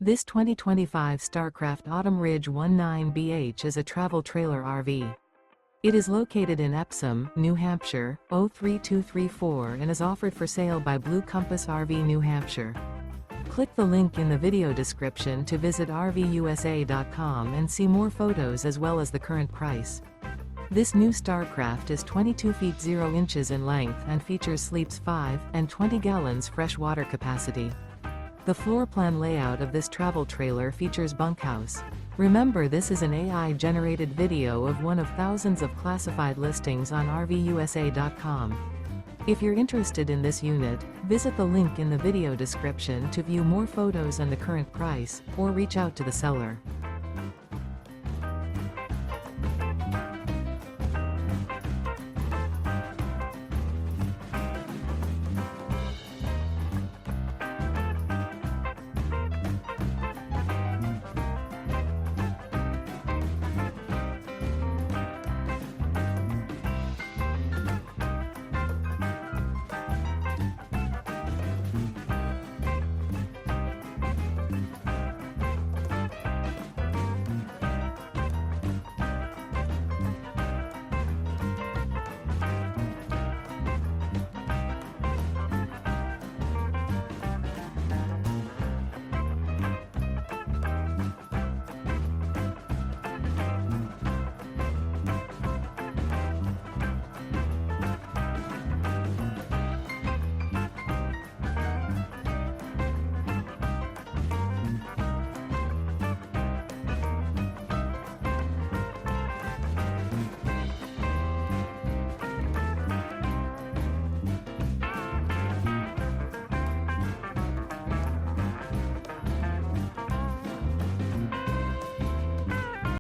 This 2025 Starcraft Autumn Ridge 19BH is a travel trailer RV. It is located in Epsom, New Hampshire, 03234 and is offered for sale by Blue Compass RV New Hampshire. Click the link in the video description to visit RVUSA.com and see more photos as well as the current price. This new Starcraft is 22 feet 0 inches in length and features sleeps 5 and 20 gallons fresh water capacity. The floor plan layout of this travel trailer features bunkhouse. Remember, this is an AI-generated video of one of thousands of classified listings on RVUSA.com. If you're interested in this unit, visit the link in the video description to view more photos and the current price, or reach out to the seller.